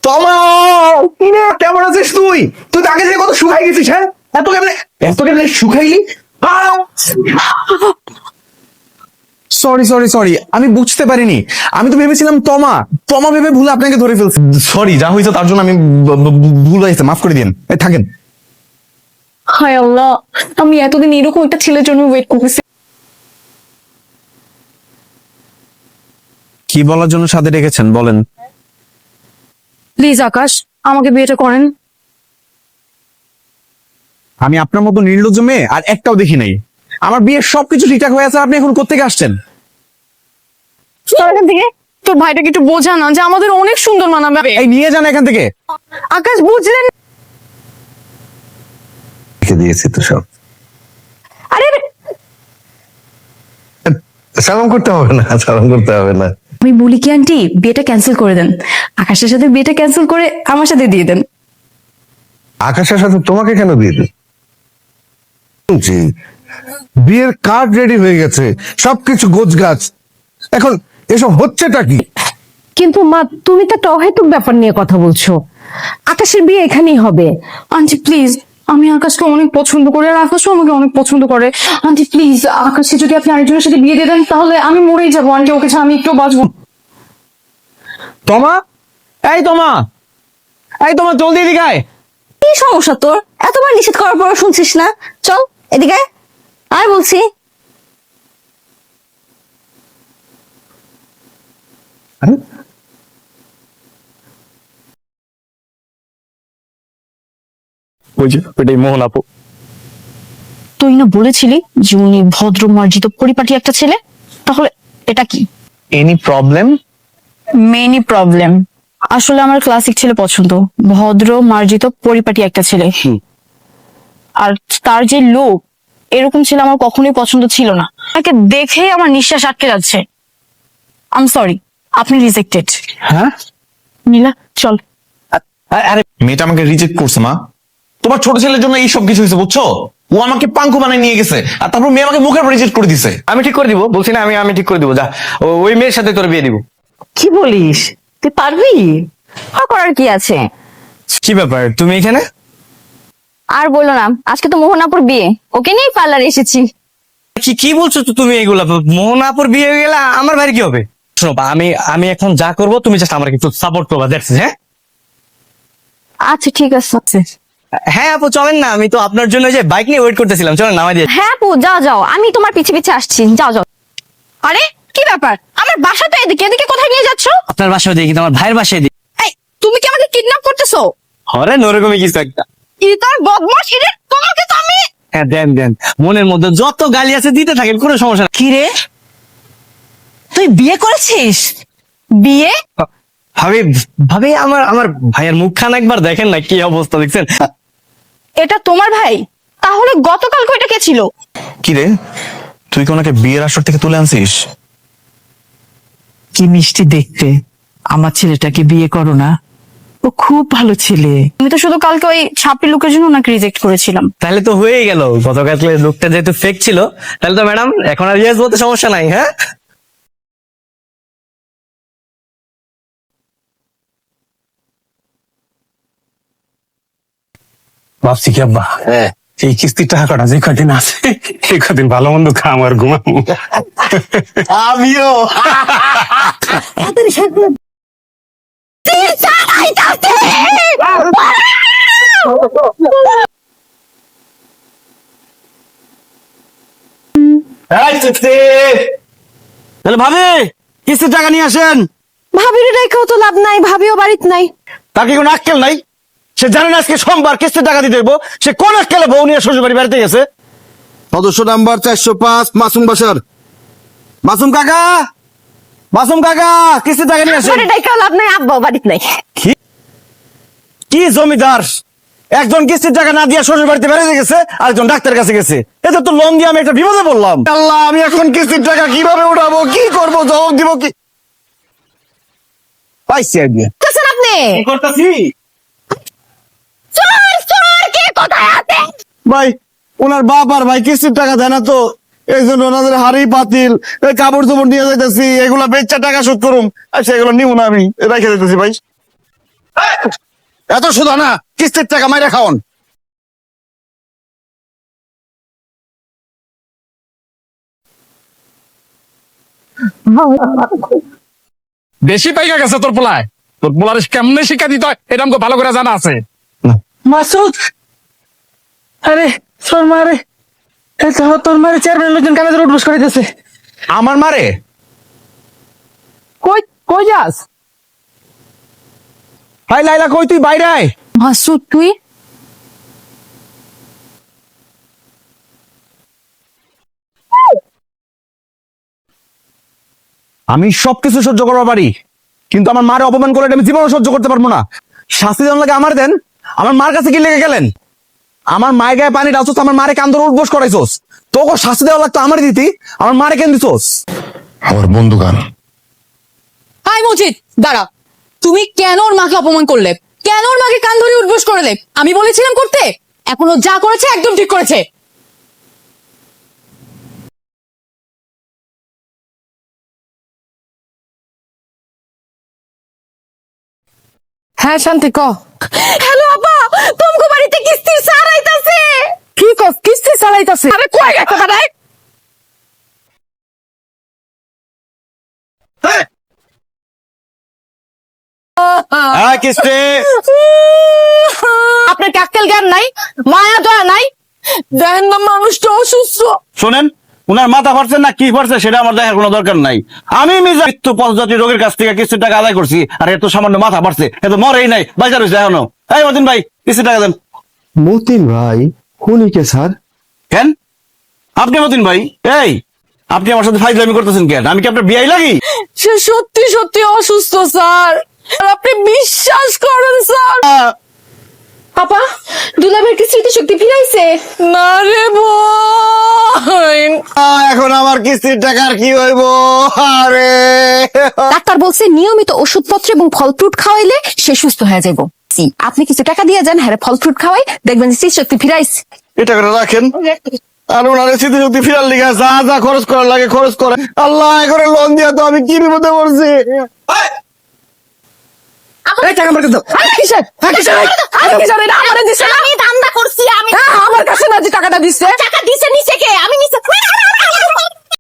তমা, কেমন আছিস তুই? তুই আগে থেকে কত শুকাই গেছিস, হ্যাঁ? এত কেমনে শুকাইলি? সরি সরি সরি, আমি বুঝতে পারিনি। আমি তো ভেবেছিলাম তমা তমা ভেবে ভুলে আপনাকে ধরে ফেলছি। সরি, যা হয়েছে তার জন্য আমি ভুল হয়েছে, মাফ করে দিন। থাকেন। হায় আল্লাহ, আমি এতদিন এরকম একটা ছেলের জন্য ওয়েট করতেছি। কি বলার জন্য সাথে ডেকেছেন বলেন। প্লিজ আকাশ, আমাকে বিয়েটা করেন। আমি আপনার মতো নির্লজ্জ মেয়ে আর একটাও দেখি নাই। আমার বিয়ের সবকিছু ঠিকঠাক হয়ে আছে, আপনি এখন কোত্থেকে আসছেন? এখান থেকে তোর ভাইটাকে একটু বোঝা না যে আমাদের অনেক সুন্দর মানাবে। এই নিয়ে যান এখান থেকে। আকাশ বুঝলেন? লিখে দিয়েছি তো সব। আরে সালাম করতে হবে না, সালাম করতে হবে না। আমি বলি কি আন্টি, বিয়েটা ক্যান্সেল করে দেন। আকাশের সাথে বিয়েটা ক্যান্সেল করে আমার সাথে দিয়ে দেন। আকাশের সাথে তোমাকে কেন দিয়ে দিই? জি, বিয়ের কার্ড রেডি হয়ে গেছে, সবকিছু গোছগাছ। এখন এসব হচ্ছেটা কি? কিন্তু মা, তুমি তো একটা অহেতুক ব্যাপার নিয়ে কথা বলছো। আকাশের বিয়ে এখানেই হবে। আন্টি প্লিজ, আমি আকাশকে অনেক পছন্দ করি আর আকাশও আমাকে অনেক পছন্দ করে। আন্টি প্লিজ, আকাশকে যদি আপনি আরেকজনের সাথে বিয়ে দিয়ে দেন তাহলে আমি মরেই যাবো আন্টি, ওকে ছাড়া আমি একটু বাঁচবো। তমা, এই তমা, এই তমা, জলদি এদিকে আয়। কি সমস্যা তোর? এতবার নিষেধ করার পর শুনছিস না? চল এদিকে আয়। আয় বলছি। ওই যে ওইটাই মোহন আপু। তুই না বলেছিলি যে উনি ভদ্র মার্জিত পরিপাটি একটা ছেলে, তাহলে এটা কি? Any problem? Many problem. আসলে আমার ক্লাসিক ছেলে পছন্দ, ভদ্র মার্জিত পরিপাটি একটা ছেলে। আর তার যে লোক, এরকম ছেলে আমার কখনোই পছন্দ ছিল না। তাকে দেখেই আমার নিঃশ্বাস আটকে যাচ্ছে। আই এম সরি, আপনি রিজেক্টেড। হ্যাঁ? নীলা চল। আরে মেয়েটা আমাকে রিজেক্ট করছে মা। তোমার ছোট ছেলের জন্য এই সব কিছু হয়েছে, বুঝছো? ও আমাকে পাঙ্কু বানায় নিয়ে গেছে, আর তারপর মেয়ে আমাকে মুখের উপর রিজেক্ট করে দিছে। আমি ঠিক করে দিব, বলছি না আমি ঠিক করে দিব। যা, ওই মেয়ের সাথে তোর বিয়ে দিব। কি বলিস? তুই পারবি? আর করার কি আছে? কি ব্যাপার, তুমি এখানে? আর বলো না, আজকে তো মোহনাপুর বিয়ে, ওকে নিয়েই পার্লারে এসেছি। কি কি বলছো তো তুমি এগুলা? মোহনাপুর বিয়ে হয়ে গেলে আমার ভাইয়ের কি হবে? শোনো বা, আমি এখন যা করব তুমি জাস্ট আমাকে একটু সাপোর্ট করবা, দ্যাটস ইট। হ্যাঁ আচ্ছা ঠিক আছে। হ্যাঁ আপু চলেন না, আমি তো আপনার জন্য যে বাইক নিয়ে ওয়েট করতেছিলাম, চলেন নামাই দিয়ে। হ্যাঁ আপু, যাও যাও, আমি তোমার পিছে পিছে আসছি। যাও যাও। আরে কি ব্যাপার? আমার বাসা তো এদিকে, এদিকে কোথায় নিয়ে যাচ্ছ? আপনার বাসায় দিই কিন্তু আমার ভাইয়ের বাসায় দিই। এই, তুমি কি আমাকে কিডন্যাপ করতেছো? হরে ওরকমই কিছু একটা। ইতার বদমাশ, ইরে তোমাকে তো আমি। হ্যাঁ দেন দেন, মনের মধ্যে যত গালি আছে দিতে থাকেন, কোনো সমস্যা না। কি রে, তুই বিয়ে করেছিস? বিয়ে? ভাবি ভাবি, আমার ভাইয়ের মুখখান একবার দেখেন না, কি অবস্থা দেখছেন? এটা তোমার ভাই? তাহলে গতকাল কয়টা কে ছিল? কি রে, তুই কি ওনাকে বিয়ের আসর থেকে তুলে আনছিস? কি মিষ্টি দেখতে। আমার ছেলেটাকে বিয়ে করো না, ও খুব ভালো ছেলে। আমি তো শুধু কালকে ওই ছাপড়ি লোকের জন্য ওনাকে রিজেক্ট করেছিলাম। তাহলে তো হয়ে গেল, গতকালের লোকটা যেহেতু ফেক ছিল, তাহলে তো ম্যাডাম এখন আর ইয়েস বলতে সমস্যা নাই। হ্যাঁ ভাবছি কি আব্বা, এই কিস্তির টাকাটা যে কদিন আছে এই কদিন ভালো মন্দ খাম আর ঘুমাবো। আমিও। তাহলে ভাবি কিস্তির টাকা নিয়ে আসেন। ভাবির রেখেও তো লাভ নাই, ভাবিও বাড়িতে নাই। তার কি কোনো আক্কেল নাই? সে জানে না আজকে সোমবার কিস্তির টাকা দিতে হইব? সে কোন আক্কেলে বউ নিয়ে শ্বশুর বাড়ি বেড়াতে গেছে? সদস্য নাম্বার 405 মাসুম বাসার। মাসুম কাকা, মাসুম কাকা, কিস্তির টাকা নিয়ে আসেন। ভাবির রেখেও লাভ নাই, আব্বাও বাড়িতে নাই। কি জমিদার, একজন কিস্তির টাকা না দিয়ে শ্বশুর বাড়িতে বেড়াতে গেছে, আরেকজন ডাক্তারের কাছে গেছে। এতে তো লোন দিয়ে আমি একটা বিপদে পড়লাম। আল্লাহ, আমি এখন কিস্তির টাকা কিভাবে উঠাবো, কি করবো, জবাব দিব কি? পাইছি আইডিয়া। করতেছেন আপনি? করতেছি চোর, চোর কে কোথায় আছে? ভাই, ওনার বাপ আর ভাই কিস্তির টাকা দেয় না তো, এই জন্য ওনাদের হাড়ি পাতিল, এই কাপড় চোপড় নিয়ে যাইতেছি, এগুলা বেচা টাকা শোধ করুম। আর সেগুলো নিব না, আমি রেখে দিতেছি ভাই। এত সুদা না, কিস্তির টাকা মাইরা খাওন। বেশি পাইকা গেছে তোর পোলায়। তোর পোলার কেমনে শিক্ষা দিতে হয় এটা আমাকে ভালো করে জানা আছে। মাসুদ, আরে তোর মারে, তোর মারে চেয়ারম্যান লোকজন কানে ধরে উঠবস করে দিতেছে। আমার মারে? কই কই যাস? হাই লাইলা, কই তুই? বাইরে আয়। মাসুদ তুই? আমি সবকিছু সহ্য করতে পারি, কিন্তু আমার মারে অপমান করলে আমি জীবনও সহ্য করতে পারবো না। শাস্তি দেন লাগে আমার দেন। আমার মার কাছে কি লেগে গেলেন? আমার মায়ের গায়ে পানি ঢালছোস, আমার মারে কান ধরে উঠবোস করাইছোস। তোকে শাস্তি দেওয়া লাগতো আমার দিতি, আমার মারে কেন দিছোস? আমার বন্ধু গান। হাই মজিদ, দাঁড়া। তুমি কেন ওর মাকে অপমান করলে? কেন ওর মাকে কান ধরে উঠবোস করলে? আমি বলেছিলাম করতে? এখন ও যা করেছে একদম ঠিক করেছে। হ্যাঁ শান্তি ক। হ্যালো আপা, তোমাকে বাড়িতে কিস্তির স্যার আইতাছে। কি কস? কিস্তি চালাইতাছে? আরে কই গেছে বাড়াই? হ্যাঁ, কিস্তি। আপনার কাক্কেল জ্ঞান নাই, মায়া দয়া নাই। দেখেন না মানুষটা অসুস্থ। শোনেন, উনার মাথা ফাটছে না কি ফাটছে সেটা আমার দেখার কোনো দরকার নাই। আমি মৃত্যু পথযাত্রী রোগীর কাছ থেকে কিছু টাকা আদায় করছি, আর এত সামান্য মাথা ফাটছে, এত মরেই নাই, বাঁচা রয়েছে এখনো। এই মতিন ভাই, কিছু টাকা দেন। মতিন ভাই? হুনিকে স্যার? কেন আপনি মতিন ভাই? এই আপনি আমার সাথে ফাইজলামি করতেছেন কেন? আমি কি আপনার বিয়াই লাগি? সে সত্যি সত্যি অসুস্থ স্যার, আর আপনি বিশ্বাস করেন স্যার। আপা, দুলাভাইয়ের কি স্মৃতিশক্তি ফিরাইছে? না রে বোন। এখন আমার কিস্তির টাকার কি হইব? আরে ডাক্তার বলছে নিয়মিত ওষুধপত্র এবং ফল ফ্রুট খাওয়াইলে সে সুস্থ হয়ে যাবো। আপনি কিছু টাকা দিয়ে যান, হ্যাঁ ফল ফ্রুট খাওয়াই, দেখবেন যে স্মৃতিশক্তি ফিরাইছে। এটা করে রাখেন, আর ওনার স্মৃতিশক্তি ফিরার লিগে যা যা খরচ করার লাগে খরচ করে। আল্লাহ করে লোন দিয়া তো আমি কি বিপদে পড়ছি। এই টাকা আমার কাছে দাও। আরে কিসের? আরে কিসের? এটা আমারে দিছে না? আমি ধান্দা করছি, আমি হ্যাঁ, আমার কাছে না যে টাকাটা দিচ্ছে। টাকা দিছে নিচে কে? আমি নিচে